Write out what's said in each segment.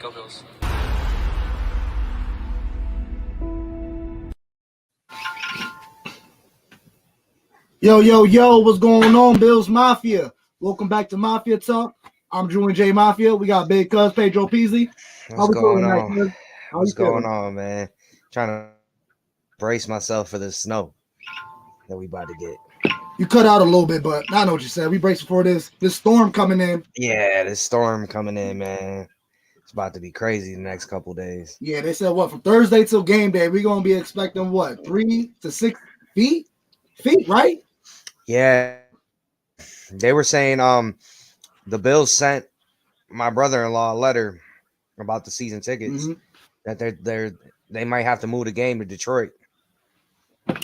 Go Bills. Yo, what's going on, Bills Mafia? Welcome back to Mafia Talk. I'm Drew and J Mafia. We got Big Cuz, Pedro Peasy. What's going on? What's going on, man? Trying to brace myself for the snow that we about to get. You cut out a little bit, but I know what you said. We braced for this storm coming in. Yeah, this storm coming in, man. It's about to be crazy the next couple days. Yeah, they said what from Thursday till game day, we're gonna be expecting what 3 to 6 feet, right? Yeah, they were saying the Bills sent my brother-in-law a letter about the season tickets that they might have to move the game to Detroit.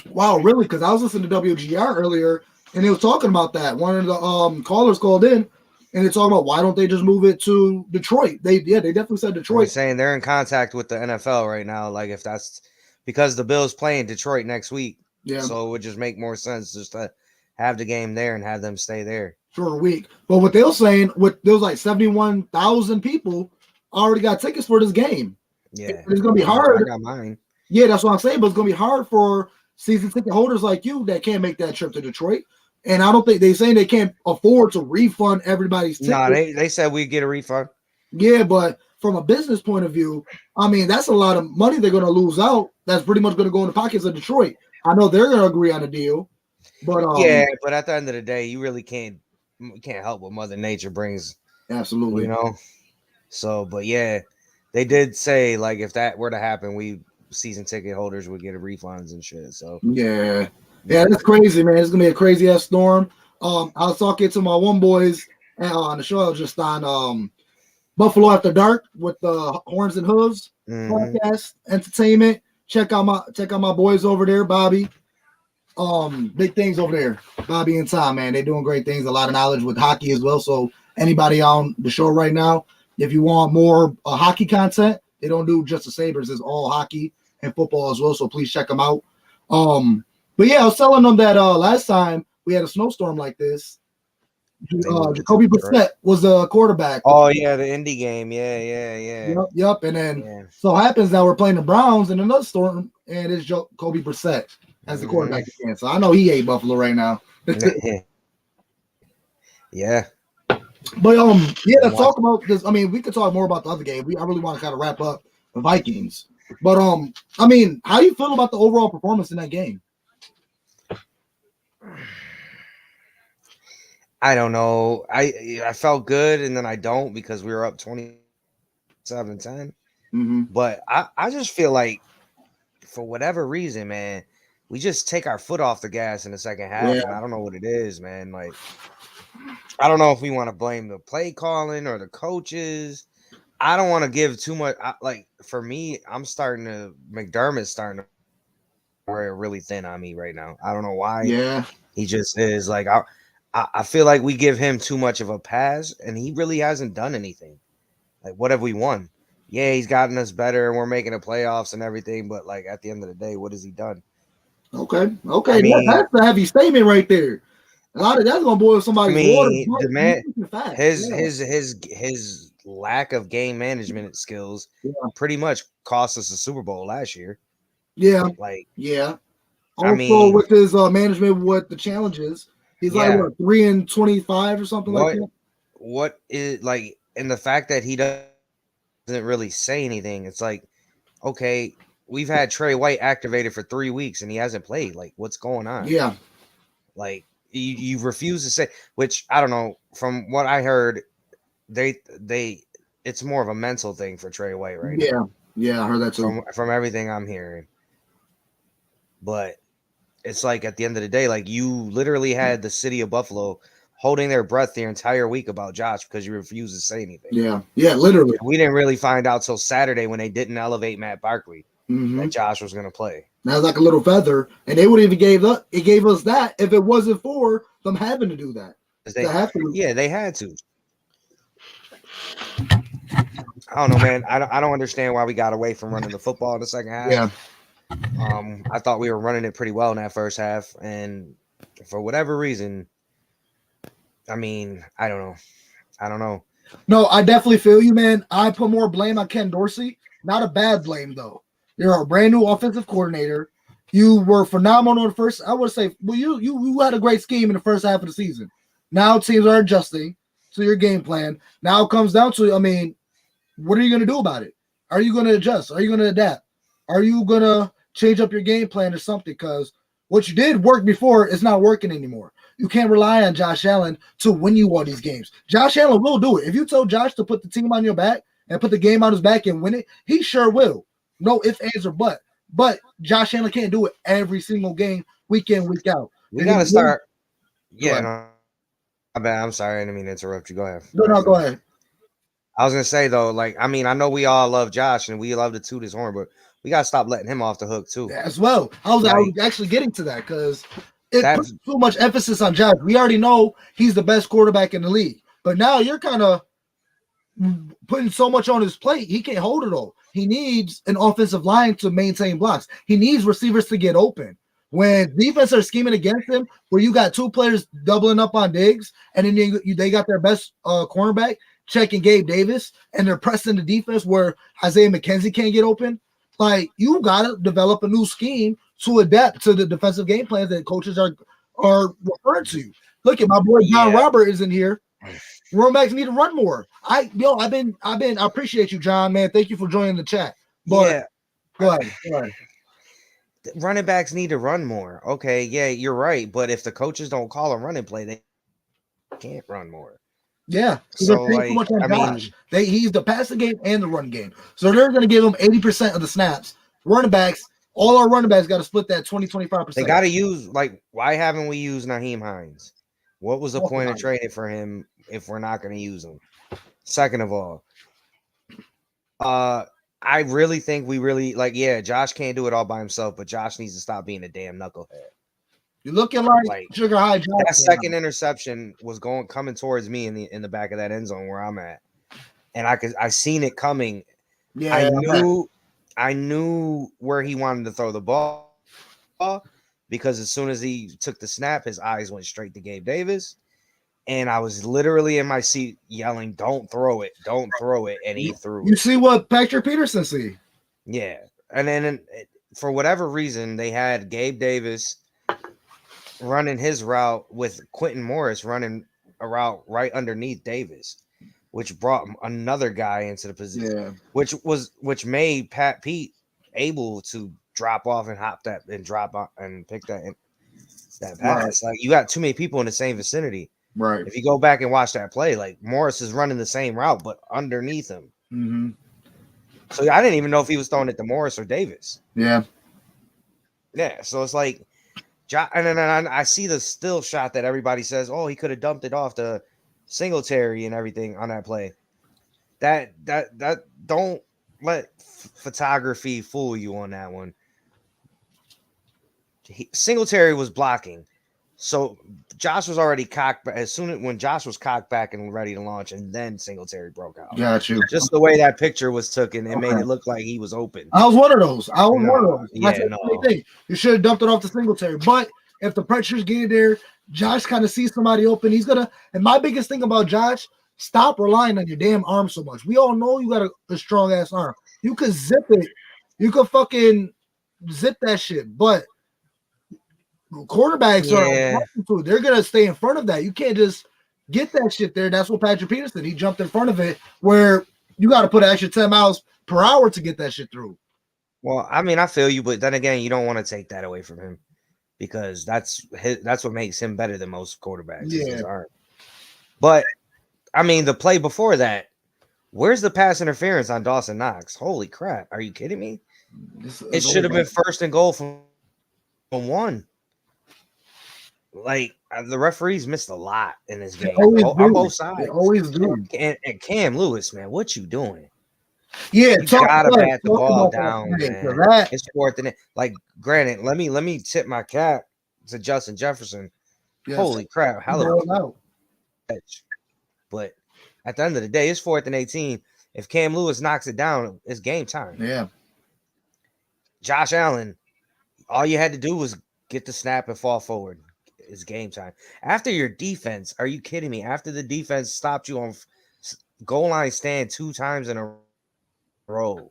Wow, really? Because I was listening to WGR earlier, and they was talking about that. One of the callers called in, and they're talking about why don't they just move it to Detroit? They definitely said Detroit. They're saying they're in contact with the NFL right now. Like if that's because the Bills play in Detroit next week, so it would just make more sense just to have the game there and have them stay there for a week. But what they were saying, there was like 71,000 people already got tickets for this game. Yeah, it's gonna be hard. I got mine. Yeah, that's what I'm saying. But it's gonna be hard for season ticket holders like you that can't make that trip to Detroit. And I don't think they're saying they can't afford to refund everybody's ticket. No, they said we get a refund. Yeah, but from a business point of view, I mean, that's a lot of money they're going to lose out. That's pretty much going to go in the pockets of Detroit. I know they're going to agree on a deal, but yeah, but at the end of the day, you really can't help what Mother Nature brings. Absolutely, you know. So, but yeah, they did say like if that were to happen, we season ticket holders would get a refunds and shit. So yeah, that's crazy, man. It's gonna be a crazy ass storm. I was talking to my one boys on the show just on Buffalo After Dark with the Horns and Hooves podcast entertainment. Check out my boys over there, Bobby. Big things over there, Bobby and Tom, man. They're doing great things, a lot of knowledge with hockey as well. So anybody on the show right now, if you want more hockey content, they don't do just the Sabres, it's all hockey and football as well. So please check them out. But yeah, I was telling them that last time we had a snowstorm like this, Jacoby Brissett was the quarterback. Oh yeah, the Indy game. Yeah. Yep. And then so happens now we're playing the Browns in another storm, and it's Jacoby Brissett as the quarterback again. So I know he ate Buffalo right now. Yeah. But let's talk about this. I mean, we could talk more about the other game. I really want to kind of wrap up the Vikings. But I mean, how do you feel about the overall performance in that game? I don't know. I felt good, and then I don't because we were up 27-10. But I just feel like for whatever reason, man, we just take our foot off the gas in the second half, and I don't know what it is, man. Like, I don't know if we want to blame the play calling or the coaches. I don't want to give too much. Like, for me, McDermott's starting to wear really thin on me right now. I don't know why. Yeah. He just is. Like, I feel like we give him too much of a pass, and he really hasn't done anything. Like, what have we won? Yeah, he's gotten us better, and we're making the playoffs and everything, but, like, at the end of the day, what has he done? Okay. I mean, that's a heavy statement right there. A lot of that's gonna boil somebody's water. The man, his lack of game management skills pretty much cost us the Super Bowl last year. Yeah, like Also, I mean, with his management, what the challenges, he's like what 3-25 or something like that. What is like, and the fact that he doesn't really say anything, it's like, okay, we've had Trey White activated for 3 weeks and he hasn't played. Like, what's going on? Yeah, like you refuse to say, which I don't know. From what I heard, it's more of a mental thing for Trey White right now. Yeah, I heard that too. From everything I'm hearing. But it's like at the end of the day, like you literally had the city of Buffalo holding their breath the entire week about Josh because you refused to say anything. Yeah, literally. We didn't really find out till Saturday when they didn't elevate Matt Barkley that Josh was going to play. That was like a little feather, and they would even gave us that if it wasn't for them having to do that. They had to. I don't know, man. I don't understand why we got away from running the football in the second half. Yeah. I thought we were running it pretty well in that first half, and for whatever reason, I mean, I don't know. No, I definitely feel you, man. I put more blame on Ken Dorsey. Not a bad blame though. You're a brand new offensive coordinator. You were phenomenal in the first. I would say, well, you had a great scheme in the first half of the season. Now teams are adjusting to your game plan. Now it comes down to, I mean, what are you going to do about it? Are you going to adjust? Are you going to adapt? Are you going to change up your game plan or something? Because what you did work before is not working anymore. You can't rely on Josh Allen to win you all these games. Josh Allen will do it. If you told Josh to put the team on your back and put the game on his back and win it, he sure will. No ifs, ands, or but. But Josh Allen can't do it every single game, week in, week out. We got to start. Yeah, no, I'm sorry. I didn't mean to interrupt you. Go ahead. No, go ahead. I was going to say, though, like, I mean, I know we all love Josh and we love to toot his horn, but we got to stop letting him off the hook, too. As well. I was actually getting to that because it puts too much emphasis on Josh. We already know he's the best quarterback in the league. But now you're kind of putting so much on his plate, he can't hold it all. He needs an offensive line to maintain blocks. He needs receivers to get open. When defense are scheming against him, where you got two players doubling up on Diggs, and then they got their best cornerback checking Gabe Davis, and they're pressing the defense where Isaiah McKenzie can't get open. Like, you got to develop a new scheme to adapt to the defensive game plans that coaches are referring to. Look at my boy John Robert is in here. Running backs need to run more. I appreciate you, John, man. Thank you for joining the chat. But go ahead. Running backs need to run more. Okay, yeah, you're right. But if the coaches don't call a running play, they can't run more. Yeah, so like, too much on Josh. He's the passing game and the run game. So they're going to give him 80% of the snaps. Running backs, all our running backs got to split that 20-25%. They got to use, like, why haven't we used Nyheim Hines? What was the point of trading for him if we're not going to use him? Second of all, I really think Josh can't do it all by himself, but Josh needs to stop being a damn knucklehead. You're looking like Sugar High Josh. That second interception was coming towards me in the back of that end zone where I'm at, and I seen it coming. Yeah, I knew where he wanted to throw the ball because as soon as he took the snap, his eyes went straight to Gabe Davis. And I was literally in my seat yelling, "Don't throw it, don't throw it," and he threw it. You see what Patrick Peterson see? Yeah, and then for whatever reason, they had Gabe Davis running his route with Quentin Morris running a route right underneath Davis, which brought another guy into the position, which made Pete able to drop off and hop that and drop off and pick that pass. Right. Like, you got too many people in the same vicinity. Right. If you go back and watch that play, like, Morris is running the same route, but underneath him. Mm-hmm. So I didn't even know if he was throwing it to Morris or Davis. Yeah. Yeah. So it's like, and then I see the still shot that everybody says, "Oh, he could have dumped it off to Singletary and everything on that play." That don't let photography fool you on that one. Singletary was blocking. So Josh was already cocked when Josh was cocked back and ready to launch, and then Singletary broke out. Got you. Just the way that picture was taken, it made it look like he was open. I was one of those. You should have dumped it off to Singletary. But if the pressure's getting there, Josh kind of sees somebody open. He's gonna. And my biggest thing about Josh, stop relying on your damn arm so much. We all know you got a strong ass arm. You could zip it. You could fucking zip that shit, but quarterbacks they're gonna stay in front of that. You can't just get that shit there. That's what Patrick Peterson, he jumped in front of it where you got to put an extra 10 miles per hour to get that shit through. Well, I mean, I feel you, but then again, you don't want to take that away from him because that's what makes him better than most quarterbacks. Yeah. But I mean, the play before that, where's the pass interference on Dawson Knox? Holy crap. Are you kidding me? It should have been first and goal from one. Like, the referees missed a lot in this game on both sides. They always do. And Cam Lewis, man, what you doing? Yeah, you gotta bat the ball down, man. It's fourth and like. Granted, let me tip my cap to Justin Jefferson. Yes. Holy crap! But at the end of the day, it's 4th and 18. If Cam Lewis knocks it down, it's game time. Yeah. Josh Allen, all you had to do was get the snap and fall forward. It's game time. After your defense, are you kidding me? After the defense stopped you on goal line stand 2 times in a row.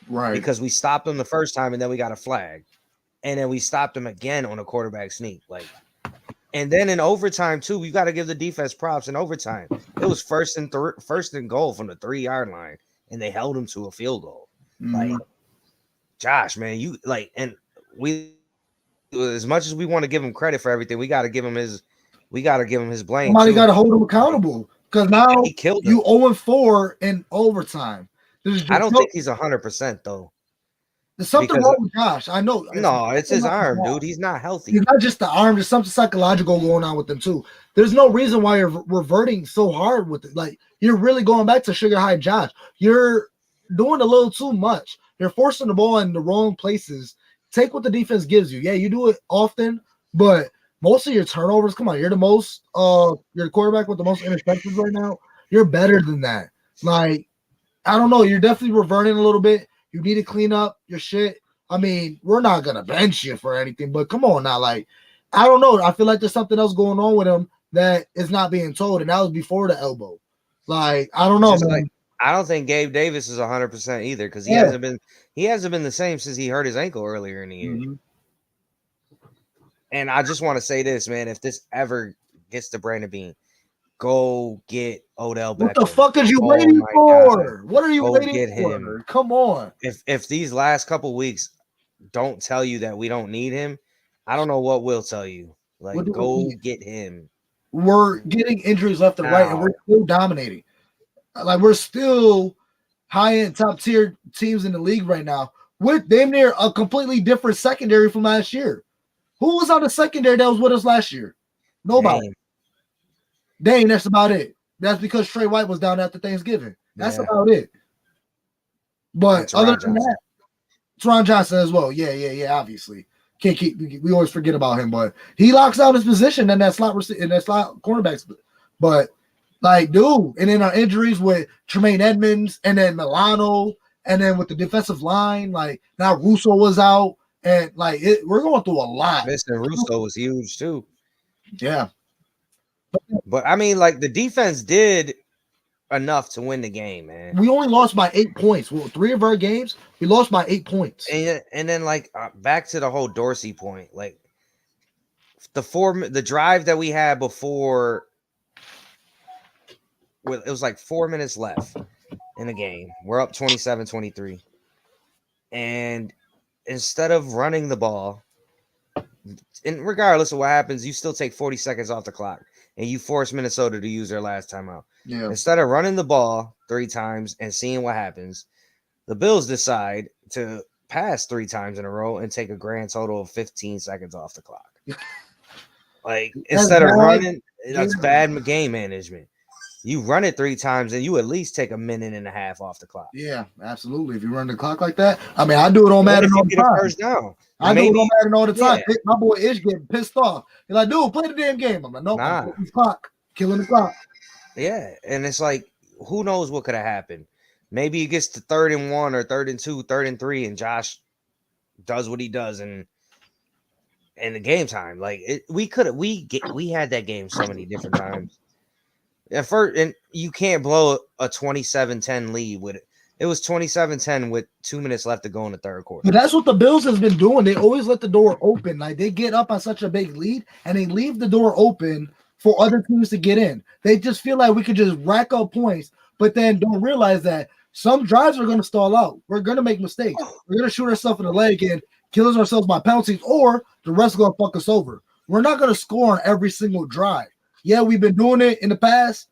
Right. Because we stopped them the first time and then we got a flag. And then we stopped them again on a quarterback sneak. Like, and then in overtime too, we got to give the defense props in overtime. It was first and goal from the 3-yard line, and they held him to a field goal. Like, Josh, man, you like, and we, as much as we want to give him credit for everything, we got to give him his blame. Somebody got to hold him accountable because now he killed you 0-4 in overtime. I don't think he's 100% though. There's something wrong with Josh. I know. No, it's his arm, dude. He's not healthy. It's not just the arm. There's something psychological going on with him too. There's no reason why you're reverting so hard with it. Like, you're really going back to sugar high Josh. You're doing a little too much. You're forcing the ball in the wrong places. Take what the defense gives you. Yeah, you do it often, but most of your turnovers, come on, you're the quarterback with the most interceptions right now. You're better than that. Like, I don't know. You're definitely reverting a little bit. You need to clean up your shit. I mean, we're not going to bench you for anything, but come on now. Like, I don't know. I feel like there's something else going on with him that is not being told, and that was before the elbow. Like, I don't know, man. Like, I don't think Gabe Davis is 100% either because he hasn't been the same since he hurt his ankle earlier in the year. Mm-hmm. And I just want to say this, man. If this ever gets to Brandon Beane, go get Odell Beckham. What the fuck is you waiting for? What are you waiting for? Him. Come on. If these last couple weeks don't tell you that we don't need him, I don't know what will tell you. Like, go get him. We're getting injuries left and right, and we're still dominating. Like, we're still high-end, top-tier teams in the league right now with damn near a completely different secondary from last year. Who was on the secondary that was with us last year? Nobody. Dang, that's about it. That's because Trey White was down after Thanksgiving. That's about it. But other than that, Teron Johnson as well. Yeah, obviously. We always forget about him, but he locks down his position in that slot cornerback. But, like, dude, and then our injuries with Tremaine Edmonds and then Milano and then with the defensive line, like, now Russo was out, and, like, we're going through a lot. Mr. Russo was huge, too. Yeah. But, I mean, like, the defense did enough to win the game, man. We only lost by 8 points. Well, 3 of our games, we lost by 8 points. And then, like, back to the whole Dorsey point, like, the drive that we had before, it was like 4 minutes left in the game. We're up 27-23. And instead of running the ball, and regardless of what happens, you still take 40 seconds off the clock, and you force Minnesota to use their last timeout. Yeah. Instead of running the ball 3 times and seeing what happens, the Bills decide to pass 3 times in a row and take a grand total of 15 seconds off the clock. Like, instead of running, that's bad game management. You run it 3 times and you at least take a minute and a half off the clock. Yeah, absolutely. If you run the clock like that, I mean, I do it on Madden all the time. First down. I do it on Madden all the time. Yeah. My boy Ish getting pissed off. He's like, dude, play the damn game. I'm like, no, clock, killing the clock. Yeah, and it's like, who knows what could have happened? Maybe it gets to 3rd and 1 or 3rd and 2, 3rd and 3, and Josh does what he does in the game time. Like, we had that game so many different times. And you can't blow a 27-10 lead with it. It was 27-10 with 2 minutes left to go in the third quarter. But that's what the Bills has been doing. They always let the door open. Like, they get up on such a big lead and they leave the door open for other teams to get in. They just feel like we could just rack up points, but then don't realize that some drives are going to stall out. We're going to make mistakes. We're going to shoot ourselves in the leg and kill ourselves by penalties, or the rest are going to fuck us over. We're not going to score on every single drive. Yeah, we've been doing it in the past,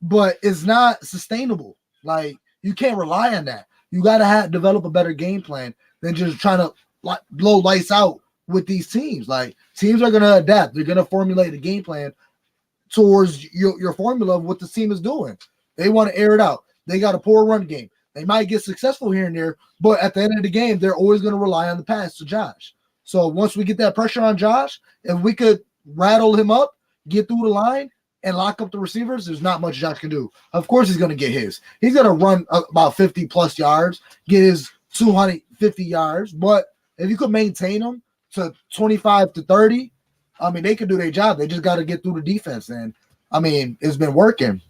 but it's not sustainable. Like, you can't rely on that. You got to develop a better game plan than just trying to blow lights out with these teams. Like, teams are going to adapt. They're going to formulate a game plan towards your formula of what the team is doing. They want to air it out. They got a poor run game. They might get successful here and there, but at the end of the game, they're always going to rely on the pass to Josh. So once we get that pressure on Josh, if we could rattle him up, get through the line, and lock up the receivers, there's not much Josh can do. Of course he's going to get his. He's going to run about 50-plus yards, get his 250 yards, but if you could maintain them to 25 to 30, I mean, they could do their job. They just got to get through the defense, and, I mean, it's been working.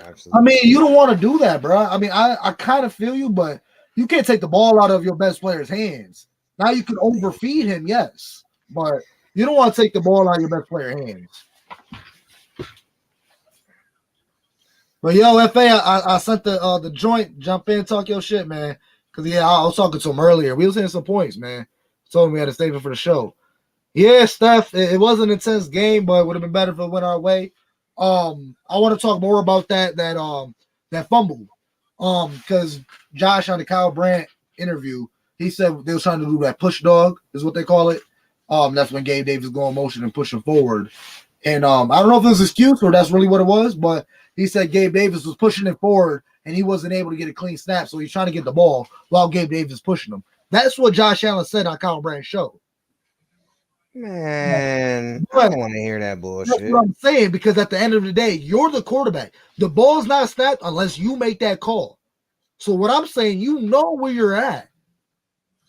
Absolutely. I mean, you don't want to do that, bro. I mean, I kind of feel you, but you can't take the ball out of your best player's hands. Now you can overfeed him, yes, but you don't want to take the ball out of your best player's hands. But yo, FA, I sent the joint. Jump in, talk your shit, man. Cause yeah, I was talking to him earlier. We was hitting some points, man. Told him we had a statement for the show. Yeah, Steph, it was an intense game, but it would have been better if it went our way. I want to talk more about that fumble. Because Josh on the Kyle Brandt interview, he said they was trying to do that push dog, is what they call it. That's when Gabe Davis go in motion and pushing forward. And I don't know if it was an excuse or that's really what it was, but he said Gabe Davis was pushing it forward and he wasn't able to get a clean snap, so he's trying to get the ball while Gabe Davis pushing him. That's what Josh Allen said on Kyle Brandt's show. Man, I don't want to hear that bullshit. That's what I'm saying, because at the end of the day, you're the quarterback. The ball's not snapped unless you make that call. So what I'm saying, you know where you're at.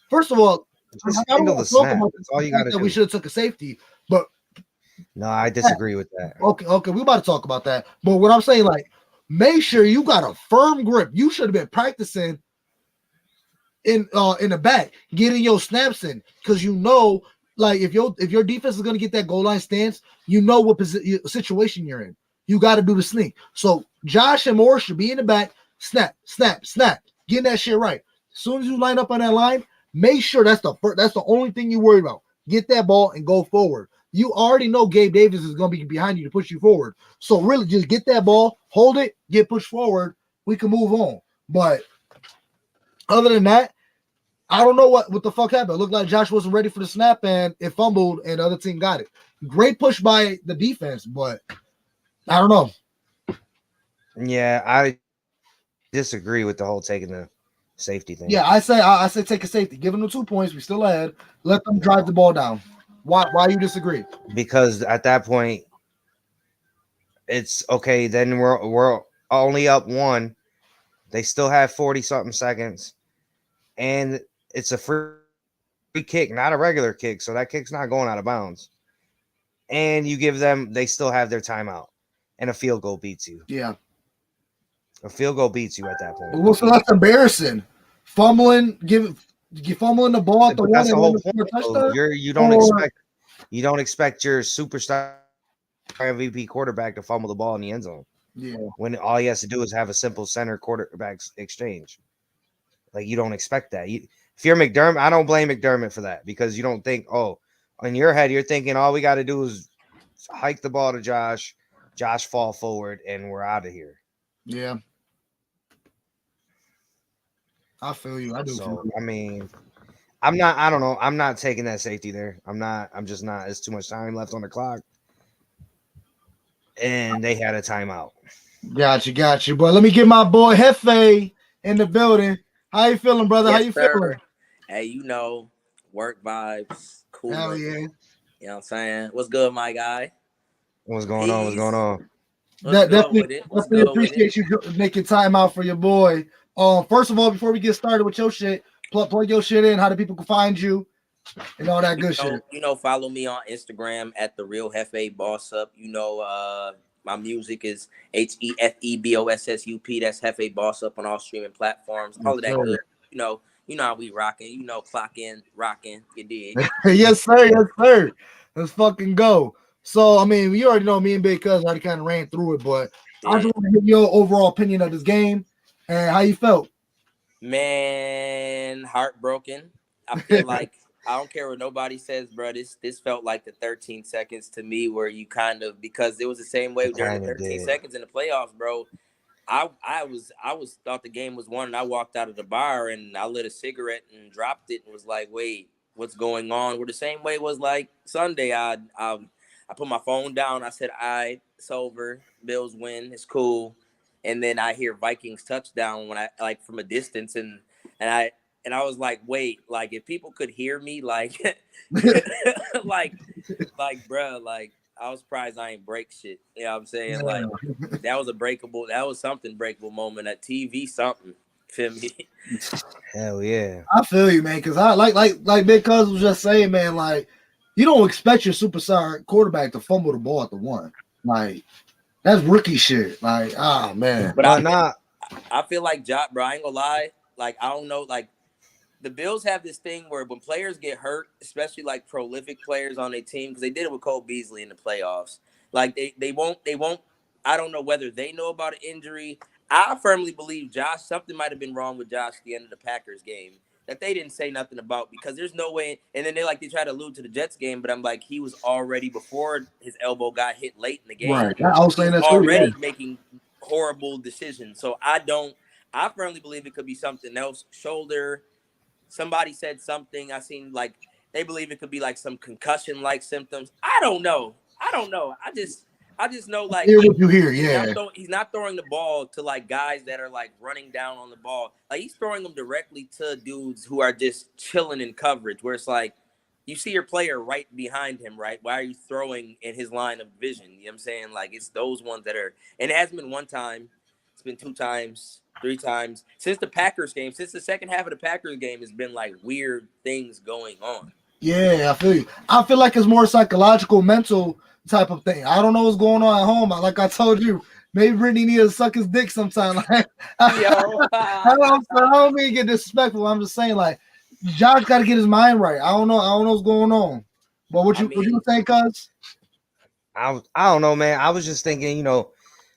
First of all, just handle the snap. That's all you got to do. We should have took a safety, but no, I disagree with that. Okay, we about to talk about that. But what I'm saying, like, make sure you got a firm grip. You should have been practicing in the back, getting your snaps in, because you know, like, if your defense is gonna get that goal line stance, you know what situation you're in. You got to do the sneak. So Josh and Moore should be in the back, snap, getting that shit right. As soon as you line up on that line, make sure that's the only thing you worry about. Get that ball and go forward. You already know Gabe Davis is going to be behind you to push you forward. So really just get that ball, hold it, get pushed forward. We can move on. But other than that, I don't know what the fuck happened. It looked like Josh wasn't ready for the snap and it fumbled and the other team got it. Great push by the defense, but I don't know. Yeah, I disagree with the whole taking the safety thing. Yeah, I say take a safety. Give them the 2 points. We still ahead. Let them drive the ball down. Why you disagree? Because at that point, it's okay. Then we're only up 1. They still have 40-something seconds, and it's a free kick, not a regular kick. So that kick's not going out of bounds. And you give them, they still have their timeout, and a field goal beats you. Yeah, a field goal beats you at that point. Well, so that's embarrassing. Fumbling the ball at the one. That's the whole point. You don't expect your superstar MVP quarterback to fumble the ball in the end zone. Yeah. When all he has to do is have a simple center quarterback exchange. Like, you don't expect that. If you're McDermott, I don't blame McDermott for that, because you don't think, in your head, you're thinking all we got to do is hike the ball to Josh fall forward, and we're out of here. Yeah. I feel you. I do. So, I mean, I don't know. I'm not taking that safety there. I'm just not. It's too much time left on the clock. And they had a timeout. Got you. Boy, let me get my boy Hefe in the building. How you feeling, brother? Yes, How you feeling? Hey, work vibes. Cool. Hell yeah. You know what I'm saying? What's good, my guy? What's going on? Definitely appreciate you making time out for your boy. First of all, before we get started with your shit, plug your shit in. How do people find you and all that good shit? Follow me on Instagram at the Real Hefe Boss Up. My music is HEFEBOSSUP. That's Hefe Boss Up on all streaming platforms. All of that good. You know how we rocking. Clock in, rocking. You dig? Yes, sir. Let's fucking go. So, I mean, you already know me and Big Cuz already kind of ran through it, but I just want to hear your overall opinion of this game and how you felt. Man, heartbroken. I feel like I don't care what nobody says, bro. This felt like the 13 seconds to me, where you because it was the same way during the 13 seconds in the playoffs, bro. I thought the game was won, and I walked out of the bar and I lit a cigarette and dropped it and was like, wait, what's going on? Well, the same way it was like Sunday. I put my phone down. I said, it's over. Bills win. It's cool. And then I hear Vikings touchdown when I from a distance, and I was like, wait, like, if people could hear me, like, bro, like, I was surprised I ain't break shit. You know what I'm saying? Like, that was something breakable moment at TV, something. Feel me? Hell yeah. I feel you, man, because I like Big Cuz was just saying, man, like, you don't expect your superstar quarterback to fumble the ball at the one. Like, That's rookie shit. Like, man. But But I feel like Josh, bro, I ain't gonna lie. Like, I don't know. Like, the Bills have this thing where when players get hurt, especially like prolific players on their team, because they did it with Cole Beasley in the playoffs. Like, they won't. I don't know whether they know about an injury. I firmly believe something might have been wrong with Josh at the end of the Packers game that they didn't say nothing about, because there's no way. And then they try to allude to the Jets game, but I'm like, he was already, before his elbow got hit late in the game, Right. I was he saying was that too. Yeah. already making horrible decisions. So I firmly believe it could be something else. Shoulder. Somebody said something. I seen like they believe it could be like some concussion like symptoms. I don't know. I just know like Hear what you hear. Yeah. he's not throwing the ball to like guys that are like running down on the ball. Like, he's throwing them directly to dudes who are just chilling in coverage, where it's like you see your player right behind him, right? Why are you throwing in his line of vision? You know what I'm saying? Like, it's those ones that are, and it hasn't been one time, it's been 2 times, 3 times since the Packers game. Since the second half of the Packers game, has been like weird things going on. Yeah, I feel you. I feel like it's more psychological, mental type of thing. I don't know what's going on at home. Like I told you, maybe Brittany needs to suck his dick sometime. Like, I don't mean to get disrespectful. I'm just saying, like, Josh got to get his mind right. I don't know what's going on. But what you think, cuz? I don't know, man. I was just thinking,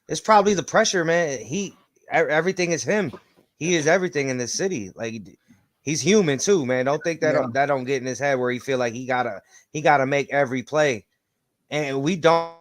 it's probably the pressure, man. Everything is him. He is everything in this city. Like, he's human too, man. Don't think that that don't get in his head where he feel like he gotta make every play, and we don't.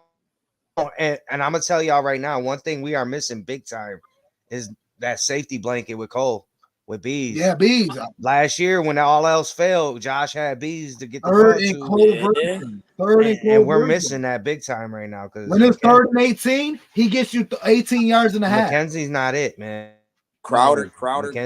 And I'm gonna tell y'all right now, one thing we are missing big time is that safety blanket with Cole, with Bees. Yeah, Bees. Last year, when all else failed, Josh had Bees to get the ball to. And we're missing that big time right now, because when it's 3rd and 18, he gets you 18 yards and a half. McKenzie's not it, man. Crowder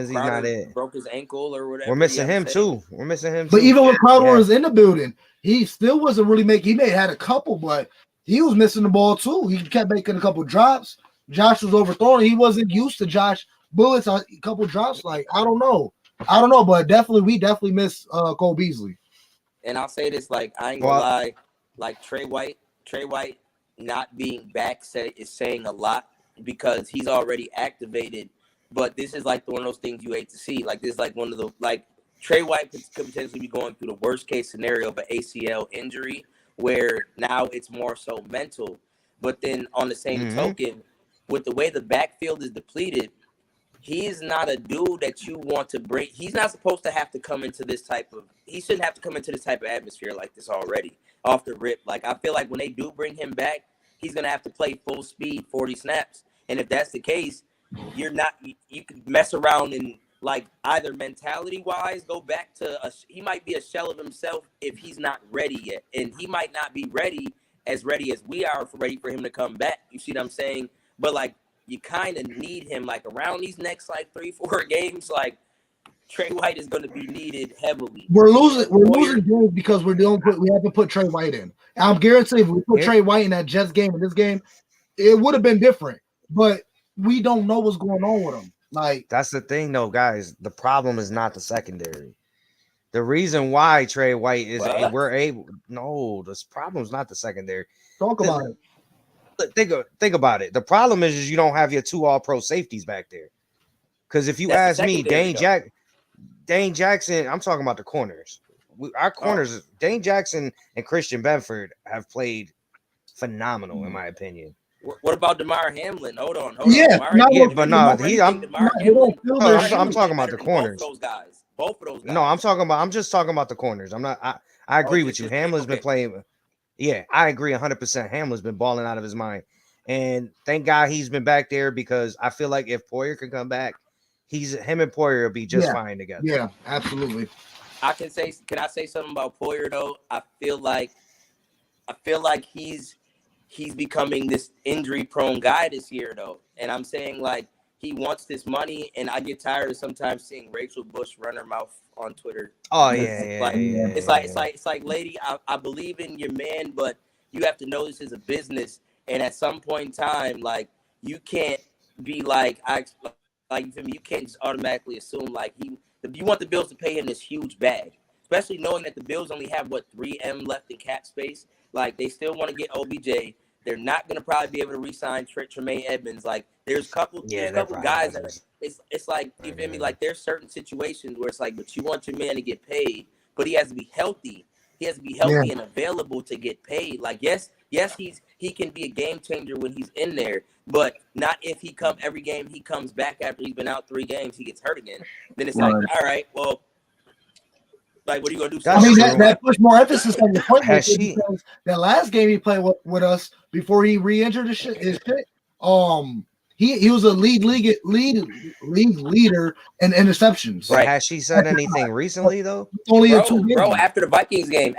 not it. Broke his ankle or whatever. We're missing him too. But even when Crowder was in the building, he still wasn't really making. He may have had a couple, but he was missing the ball too. He kept making a couple drops. Josh was overthrown. He wasn't used to Josh bullets on a couple drops. Like, I don't know, but we definitely miss Cole Beasley. And I'll say this, like, I ain't gonna lie, like Trey White not being back is saying a lot, because he's already activated. But this is like one of those things you hate to see. Like, this is like one of the, like, Trey White could potentially be going through the worst case scenario of an ACL injury, where now it's more so mental. But then on the same token, with the way the backfield is depleted, he is not a dude that you want to bring. He's not supposed to have to come into this type of, he shouldn't have to come into this type of atmosphere like this already off the rip. Like, I feel like when they do bring him back, he's going to have to play full speed 40 snaps. And if that's the case, you could mess around and, like, either mentality wise go back to he might be a shell of himself if he's not ready yet, and he might not be ready as we are ready for him to come back. You see what I'm saying? But, like, you kind of need him, like, around these next, like, 3-4 games. Like, Trey White is going to be needed heavily. We're losing games because we have to put Trey White in. I'm guaranteed if we put Trey White in that Jets game and this game, it would have been different. But we don't know what's going on with him. Like, that's the thing, though, guys. The problem is not the secondary. The reason why Trey White is this problem is not the secondary. Talk about it. Think about it. The problem is you don't have your 2 all-pro safeties back there. Because if you ask me, Dane Jackson, I'm talking about the corners. Our corners, Dane Jackson and Christian Benford have played phenomenal, in my opinion. What about DeMar Hamlin? Hold on. I'm talking about the corners. Both of those guys. No, I'm just talking about the corners. I agree with you. Hamlin's been playing. Yeah, I agree 100%. Hamlin's been balling out of his mind. And thank God he's been back there, because I feel like if Poyer can come back, him and Poyer will be just fine together. Yeah, absolutely. Can I say something about Poyer though? I feel like he's becoming this injury-prone guy this year, though. And I'm saying, like, he wants this money, and I get tired of sometimes seeing Rachel Bush run her mouth on Twitter. Oh, It's like, lady, I believe in your man, but you have to know this is a business. And at some point in time, like, you can't be like, you can't just automatically assume, like, you want the Bills to pay him this huge bag, especially knowing that the Bills only have, 3M left in cap space. Like, they still want to get OBJ. They're not gonna probably be able to re-sign Tremaine Edmonds. Like there's a couple guys that it's like, you feel me? Like there's certain situations where it's like, but you want your man to get paid, but he has to be healthy. He has to be healthy and available to get paid. Like yes, he can be a game changer when he's in there, but not if every game he comes back after he's been out 3 games, he gets hurt again. Then it's like, all right, well, like what are you gonna do? I mean, that puts more emphasis on the point because that last game he played with us before he re-injured his shit. He was a league leader in interceptions. Right. Has she said anything recently though? Only bro, after the Vikings game.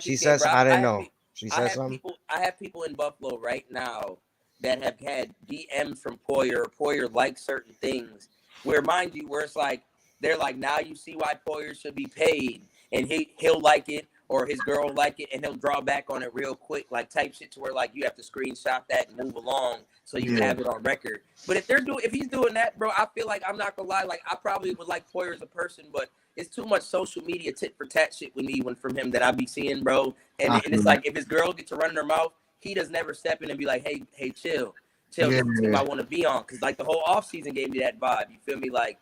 She says, bro, I didn't know. She said something. I have people in Buffalo right now that have had DMs from Poyer. Poyer likes certain things. Where, mind you, where it's like they're like, now you see why Poyer should be paid, and he'll like it, or his girl will like it, and he'll draw back on it real quick, like type shit to where like you have to screenshot that and move along so you have it on record. But if he's doing that, bro, I feel like, I'm not gonna lie, like I probably would like Poyer as a person, but it's too much social media tit for tat shit with me from him that I be seeing, bro. And it's like if his girl gets to run her mouth, he does never step in and be like, hey, chill. This is the team I want to be on, because like the whole offseason gave me that vibe. You feel me? Like,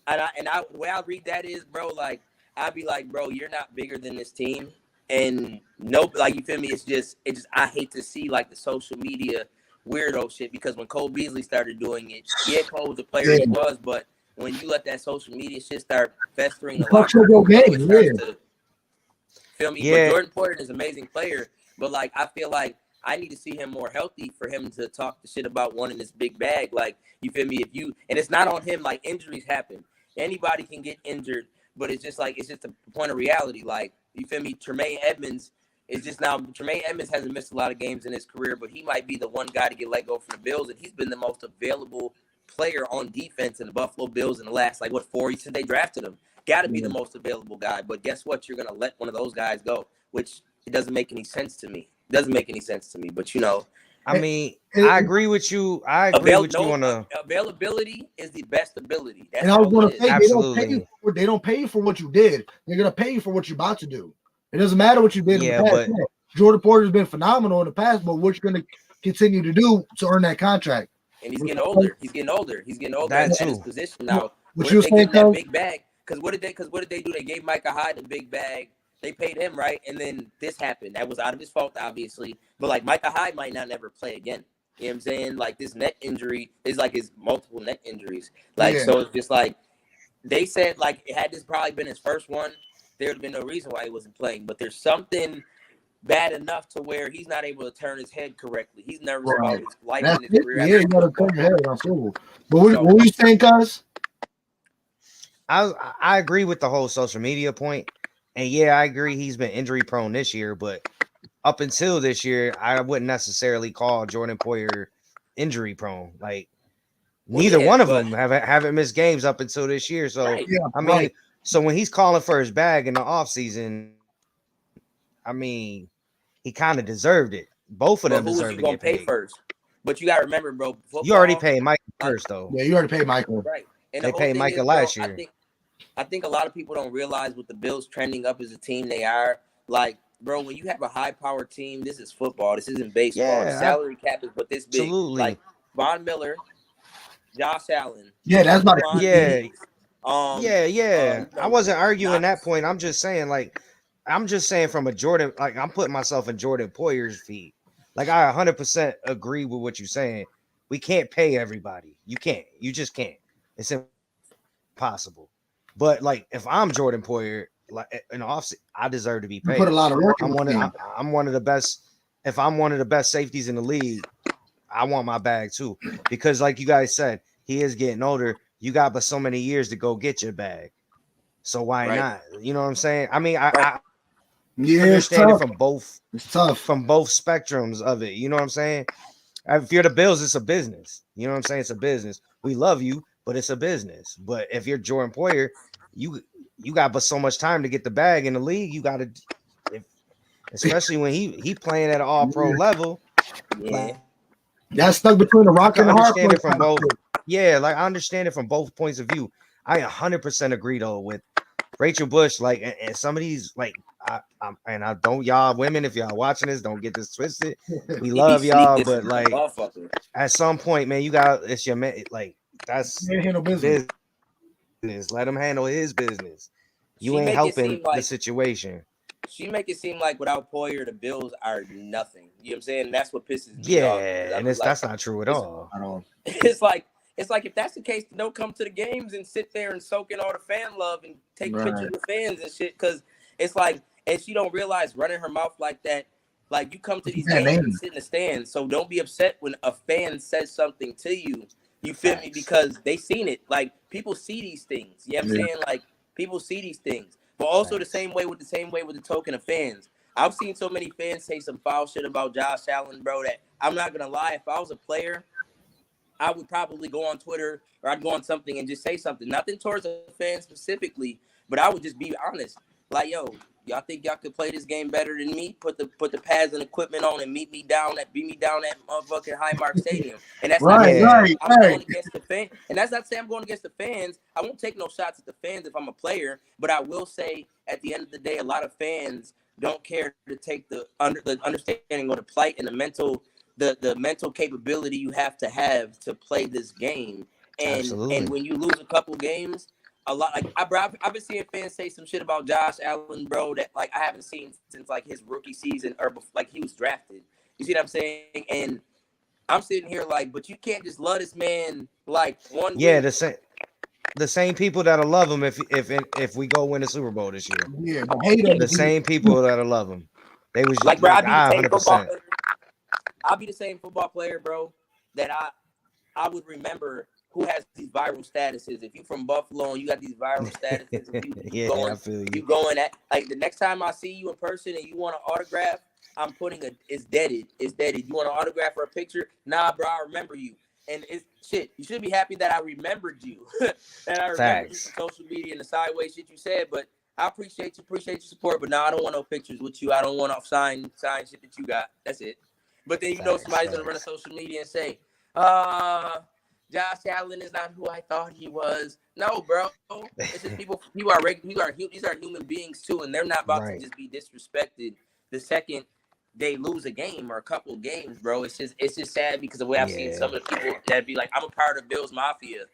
the way I read that is, bro, like I'd be like, bro, you're not bigger than this team, and like, you feel me? It's just I hate to see like the social media weirdo shit, because when Cole Beasley started doing it, Cole was the player he was, but when you let that social media shit start festering, feel me? But Jordan Poyer is an amazing player, but like I feel like I need to see him more healthy for him to talk the shit about wanting this big bag. Like, you feel me? And it's not on him. Like, injuries happen. Anybody can get injured, but it's just a point of reality. Like, you feel me? Tremaine Edmonds hasn't missed a lot of games in his career, but he might be the one guy to get let go from the Bills, and he's been the most available player on defense in the Buffalo Bills in the last 4 years since they drafted him. Got to be the most available guy. But guess what? You're gonna let one of those guys go, which it doesn't make any sense to me. But I mean, I agree with you. Availability is the best ability. That's and I was going to say, absolutely. They don't pay you for what you did. They're going to pay you for what you're about to do. It doesn't matter what you did in the past. But Jordan Porter's been phenomenal in the past, but what you're going to continue to do to earn that contract. And he's getting older. He's getting older at his position now. What you saying, that big bag? Because what did they do? They gave Micah Hyde the big bag. They paid him, right? And then this happened. That was out of his fault, obviously. But, like, Micah Hyde might not never play again. You know what I'm saying? Like, this neck injury is like his multiple neck injuries. Like, so it's just like, they said, like, had this probably been his first one, there would have been no reason why he wasn't playing. But there's something bad enough to where he's not able to turn his head correctly. He's nervous about his life in his career. Yeah, you got to turn your head. Absolutely. But what were you saying, guys? I agree with the whole social media point. And yeah, I agree he's been injury prone this year, but up until this year, I wouldn't necessarily call Jordan Poyer injury prone. Like, neither one of them haven't missed games up until this year. So so when he's calling for his bag in the offseason, I mean, he kind of deserved it. Both of them deserve to get paid first. But you gotta remember, bro, football, you already paid Michael first, though. Yeah, you already paid Michael. Right. And they paid Michael last year. I think a lot of people don't realize with the Bills trending up as a team they are. Like, bro, when you have a high-powered team, this is football. This isn't baseball. Yeah, the salary cap is but this big. Absolutely. Like Von Miller, Josh Allen. Yeah, that's not I wasn't arguing that point. I'm just saying from a Jordan, like, I'm putting myself in Jordan Poyer's feet. Like, I 100% agree with what you're saying. We can't pay everybody. You can't. You just can't. It's impossible. But like, if I'm Jordan Poyer, like in the offseason, I deserve to be paid. You put a lot of work. I'm one of the best. If I'm one of the best safeties in the league, I want my bag too. Because like you guys said, he is getting older. You got but so many years to go get your bag. So why not? You know what I'm saying? I mean, I understand it from both. It's tough from both spectrums of it. You know what I'm saying? If you're the Bills, it's a business. You know what I'm saying? It's a business. We love you, but it's a business. But if you're Jordan Poyer, you got but so much time to get the bag in the league. You got to, especially when he playing at an all-pro level. Yeah, that's stuck between the rock and the hard place. From both. Yeah, like I understand it from both points of view. I 100% agree though with Rachel Bush, like, and some of these, like, I don't, y'all women, if y'all watching this, don't get this twisted. We He be love y'all, sneaking but from the like motherfucker. at some point, man, you got it's your man. Like that's handle business. Let him handle his business. You She ain't make it helping seem the like situation. she make it seem like without Poyer, the Bills are nothing. You know what I'm saying? And that's what pisses me off because Yeah, I and be like, that's not true at all. it's like if that's the case, don't come to the games and sit there and soak in all the fan love and take pictures with fans and shit. Because it's like, and she don't realize running her mouth like that. Like you come to these games and sit in the stands, so don't be upset when a fan says something to you. You feel me? Because they seen it. Like people see these things. You know what I'm saying? Like people see these things. But also the same way with the token of fans. I've seen so many fans say some foul shit about Josh Allen, bro, that I'm not gonna lie. If I was a player, I would probably go on Twitter or I'd go on something and just say something. Nothing towards a fan specifically, but I would just be honest. Like, yo, y'all think y'all could play this game better than me? Put the pads and equipment on and beat me down at motherfucking Highmark Stadium. And that's not to say I'm going against the fan. And that's not to say I'm going against the fans. I won't take no shots at the fans if I'm a player, but I will say at the end of the day, a lot of fans don't care to take the understanding or the plight and the mental capability you have to play this game. And when you lose a couple games, a lot like I've been seeing fans say some shit about Josh Allen, bro, that like I haven't seen since like his rookie season or like he was drafted. You see what I'm saying? And I'm sitting here like, but you can't just love this man like one week. The same people that'll love him if we go win the Super Bowl this year. Yeah, but hate him. The same people that'll love him. They was like, bro, like, 100%. I'll be the same football player, bro, that I would remember who has these viral statuses. If you from Buffalo and you got these viral statuses, if you going at like the next time I see you in person and you want an autograph, I'm putting it's deaded. It's deaded. You want an autograph or a picture? Nah, bro, I remember you. And it's shit. You should be happy that I remembered you. That I remembered you from social media and the sideways shit you said. But I appreciate your support. But nah, I don't want no pictures with you. I don't want to sign shit that you got. That's it. But then somebody's gonna run to social media and say, Josh Allen is not who I thought he was. No, bro. It's just people these are human beings too, and they're not about to just be disrespected the second they lose a game or a couple of games, bro. It's just sad because the way I've seen some of the people that be like, I'm a part of Bills Mafia,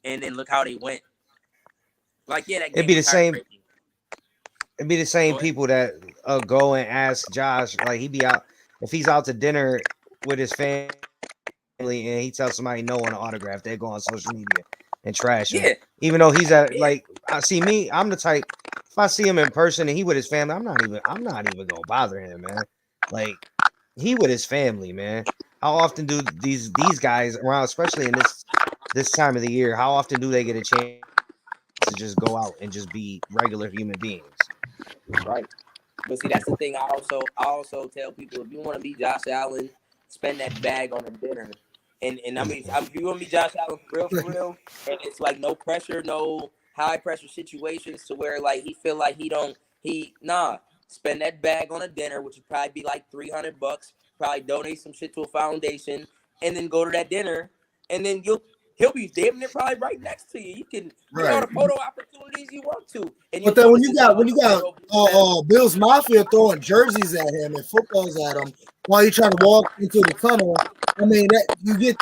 and then look how they went. Like, yeah, that game it'd be the same. heartbreaking. It'd be the same people that go and ask Josh, like he be out if he's out to dinner with his family and he tells somebody no on an autograph, they go on social media and trash him. Even though he's at like I see me, I'm the type if I see him in person and he with his family, I'm not even gonna bother him, man. Like he with his family, man. How often do these guys around, especially in this time of the year, how often do they get a chance to just go out and just be regular human beings? Right. But see, that's the thing. I also tell people, if you want to be Josh Allen, spend that bag on a dinner. And I mean, if you want to be Josh Allen for real, and it's like no pressure, no high pressure situations to where like he feel like spend that bag on a dinner, which would probably be like $300. Probably donate some shit to a foundation, and then go to that dinner, and then he'll be damn near probably right next to you. You can get all the photo opportunities you want to. And but then when you got Bills Mafia throwing jerseys at him and footballs at him while you're trying to walk into the tunnel, I mean that you get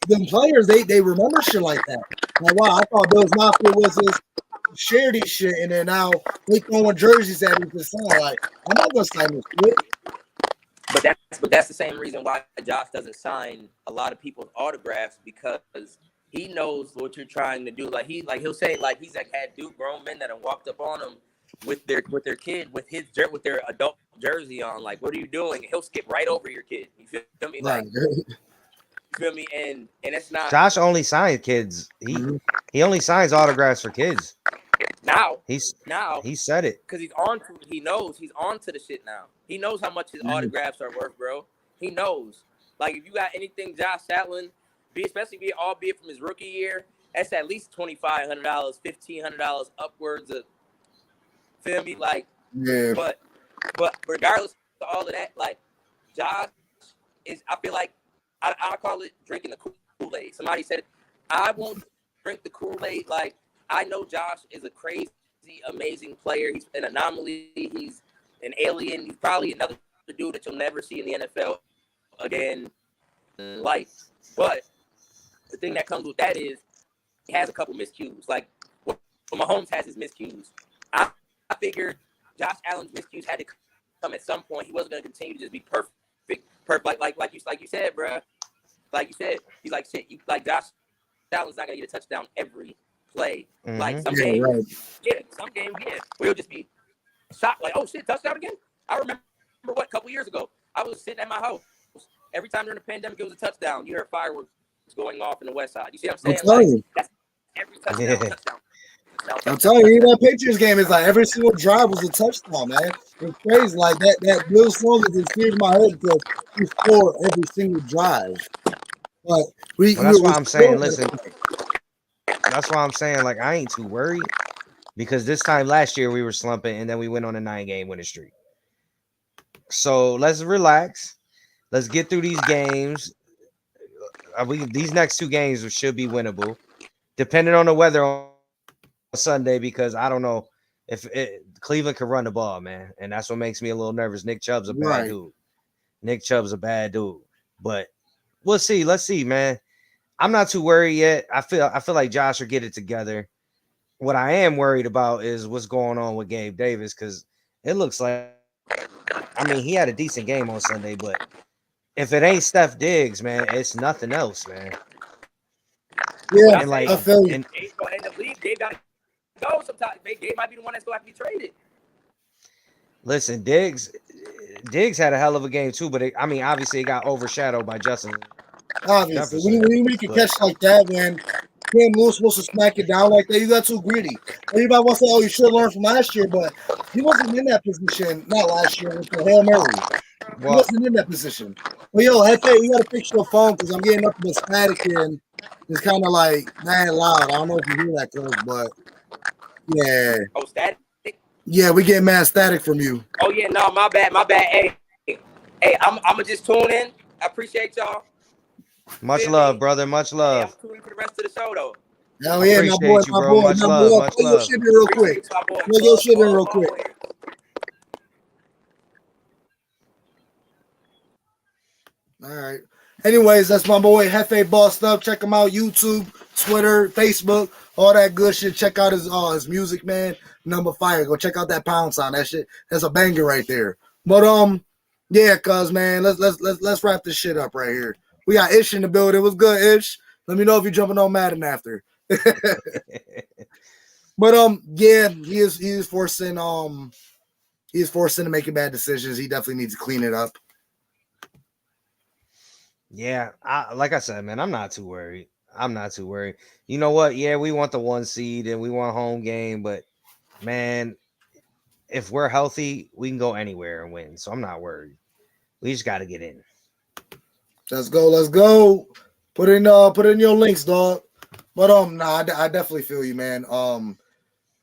them players they remember shit like that. Like, wow, I thought Bills Mafia was this charity shit, and then now they throwing jerseys at him to sign. Like, I'm not gonna sign this shit. But that's the same reason why Josh doesn't sign a lot of people's autographs, because he knows what you're trying to do. Like he'll say like he's like had grown men that have walked up on him with their kid with their adult jersey on. Like, what are you doing? And he'll skip right over your kid. You feel me? Like, you feel me? And it's not. Josh only signs kids. He only signs autographs for kids. Now he said it because he knows he's on to the shit now. He knows how much his autographs are worth, bro. He knows. Like, if you got anything Josh Allen, albeit from his rookie year, that's at least $2,500, $1,500 upwards of. Feel me? Like, but regardless of all of that, like, Josh is. I feel like I call it drinking the Kool-Aid. Somebody said it. I won't drink the Kool-Aid. Like, I know Josh is a crazy amazing player. He's an anomaly. He's an alien. He's probably another dude that you'll never see in the NFL again in life. But the thing that comes with that is he has a couple miscues. Like, well, Mahomes has his miscues. I figured Josh Allen's miscues had to come at some point. He wasn't going to continue to just be perfect. Like you said, bro. Like you said, he's like shit. You like Josh Allen's not going to get a touchdown every play. Mm-hmm. Like some games, we'll just be shocked. Like, oh shit, touchdown again. I remember a couple years ago, I was sitting at my house. Every time during the pandemic, it was a touchdown. You heard fireworks going off in the West Side. You see what I'm saying? That's every touchdown. I'm telling you, that Patriots game is like every single drive was a touchdown, man. It's crazy. Like that Bill song is in tears in my head because we score every single drive. But that's why I'm saying, listen. That's why I'm saying, like, I ain't too worried because this time last year we were slumping and then we went on a 9-game winning streak. So let's relax. Let's get through these games. These next 2 games should be winnable, depending on the weather on Sunday, because I don't know if Cleveland can run the ball, man, and that's what makes me a little nervous. Nick Chubb's a bad dude. Nick Chubb's a bad dude, but we'll see. Let's see, man. I'm not too worried yet. I feel like Josh will get it together. What I am worried about is what's going on with Gabe Davis, because it looks like, I mean, he had a decent game on Sunday, but if it ain't Steph Diggs, man, it's nothing else, man. Yeah, and like, I feel you. Gabe got to go sometimes. Gabe might be the one that's going to have to be traded. Listen, Diggs had a hell of a game too, but obviously it got overshadowed by Justin. Obviously, when you make a catch like that, man, Cam Lewis supposed to smack it down like that. You got too greedy. Everybody wants to say, "Oh, you should learn from last year," but he wasn't in that position. Not last year with the Hail Mary. He wasn't in that position. Well, yo, Hefe, you got to fix your phone because I'm getting up to the static here, and it's kind of like mad loud. I don't know if you hear that close, but yeah. Oh, static. Yeah, we get mad static from you. Oh yeah, no, my bad. Hey, I'm gonna just tune in. I appreciate y'all. Much love, brother. Much love. Hey, I'm tuning for the rest of the show, though. Hell yeah, my boy. Much love. Play your shit in real quick. Play your shit in real quick. All right. Anyways, that's my boy Hefe Bossed Up. Check him out. YouTube, Twitter, Facebook, all that good shit. Check out his music, man. Number Fire. Go check out that pound sign. That shit. That's a banger right there. But yeah, cuz man, let's wrap this shit up right here. We got Ish in the building. What's good, Ish? Let me know if you're jumping on Madden after. But yeah, he is forcing to making bad decisions. He definitely needs to clean it up. Yeah, like I said, man, I'm not too worried. You know what? Yeah, we want the 1 seed and we want home game, but man, if we're healthy, we can go anywhere and win. So I'm not worried. We just got to get in. Let's go. Put in your links, dog. But nah, I definitely feel you, man.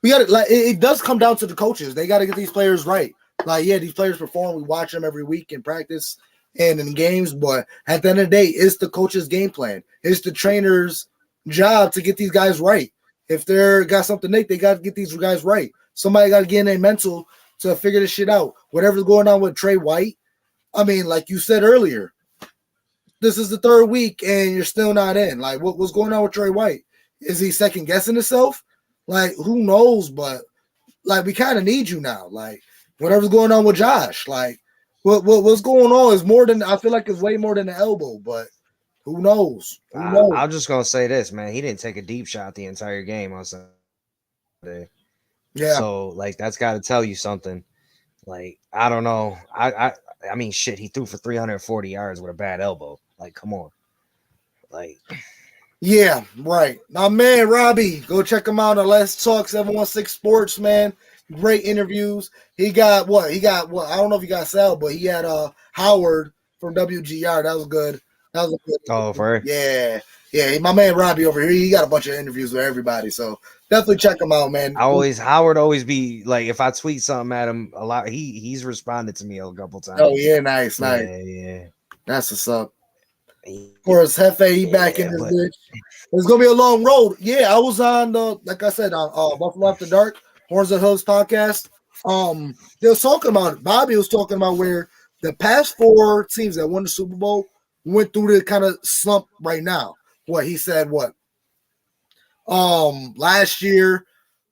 We got to it does come down to the coaches. They got to get these players right. Like, yeah, these players perform. We watch them every week in practice and in games, but at the end of the day, it's the coach's game plan. It's the trainer's job to get these guys right. If they're got something they got to get these guys right. Somebody got to get in their mental to figure this shit out. Whatever's going on with Trey White, I mean, like you said earlier, this is the 3rd week and you're still not in. Like, what's going on with Trey White? Is he second guessing himself? Like, who knows? But like, we kind of need you now. Like, whatever's going on with Josh, like, what's going on is more than, I feel like it's way more than the elbow. But who knows? I'm just gonna say this, man. He didn't take a deep shot the entire game on Sunday. Yeah. So like, that's got to tell you something. Like, I don't know. I mean, shit. He threw for 340 yards with a bad elbow. Like, come on. Like, yeah, right. Now, man, Robbie, go check him out on Let's Talk 716 Sports, man. Great interviews. He got what? I don't know if he got Sal, but he had Howard from WGR. That was good. That was a good. Oh, for yeah. My man Robbie over here, he got a bunch of interviews with everybody. So definitely check him out, man. Howard always be like, if I tweet something at him a lot, he's responded to me a couple times. Oh yeah, nice. Yeah. That's what's up. Of course, Hefe, he back in this bitch. It's gonna be a long road. Yeah, I was on like I said, on Buffalo After Dark. Horns and Hooves podcast. They was talking about it. Bobby was talking about where the past 4 teams that won the Super Bowl went through the kind of slump right now. What he said, last year,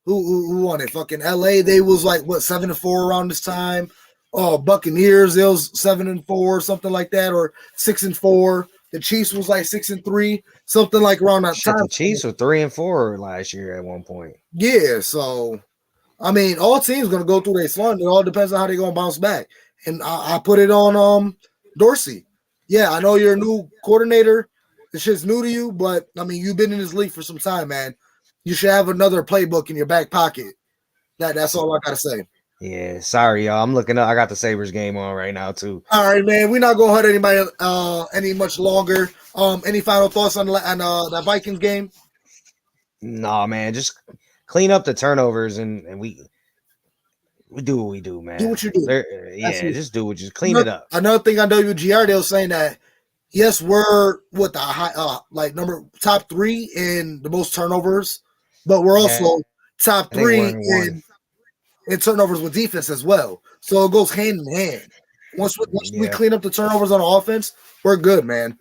who won it? Fucking LA, they was like 7-4 around this time. Buccaneers, it was 7-4, something like that, or 6-4. The Chiefs was like 6-3, something like around that time. The Chiefs were 3-4 last year at one point. Yeah, so I mean, all teams gonna go through their slump. It all depends on how they're gonna bounce back. And I put it on Dorsey. Yeah, I know you're a new coordinator. This shit's new to you, but I mean, you've been in this league for some time, man. You should have another playbook in your back pocket. That's all I gotta say. Yeah, sorry, y'all. I'm looking up. I got the Sabres game on right now too. All right, man. We're not gonna hurt anybody any much longer. Any final thoughts on that Vikings game? No, man. Just clean up the turnovers and we do what we do, man. Do what you do. Just do what you clean it up. Another thing on WGR, they were saying that yes, we're with the high top 3 in the most turnovers, but we're also top 3 in turnovers with defense as well. So it goes hand in hand. Once we clean up the turnovers on offense, we're good, man.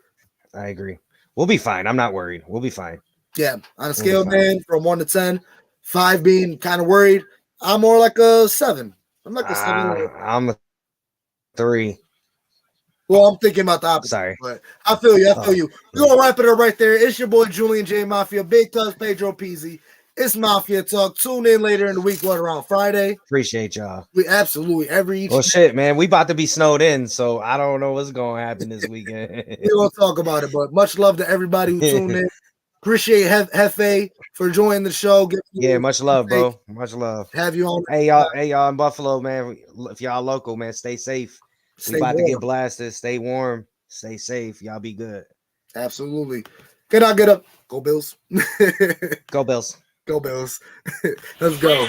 I agree. We'll be fine. I'm not worried. We'll be fine. Yeah. On a scale, man, from 1 to 10, 5 being kind of worried, I'm more like a 7. I'm like a 7. I'm a 3. Well, I'm thinking about the opposite. Sorry. But I feel you. We're going to wrap it up right there. It's your boy, Julian J. Mafia, Big Cuz Pedro Peasy. It's Mafia Talk. Tune in later in the week, around Friday. Appreciate y'all. We absolutely Well, shit, man. We about to be snowed in, so I don't know what's going to happen this weekend. We're going to talk about it, but much love to everybody who tuned in. Appreciate Hefe for joining the show. Much love, bro. Much love. Have you on. Hey, y'all in Buffalo, man. If y'all local, man, stay safe. We about to get blasted. Stay warm. Stay safe. Y'all be good. Absolutely. Get up. Go Bills. Go Bills. Go Bills. Let's go.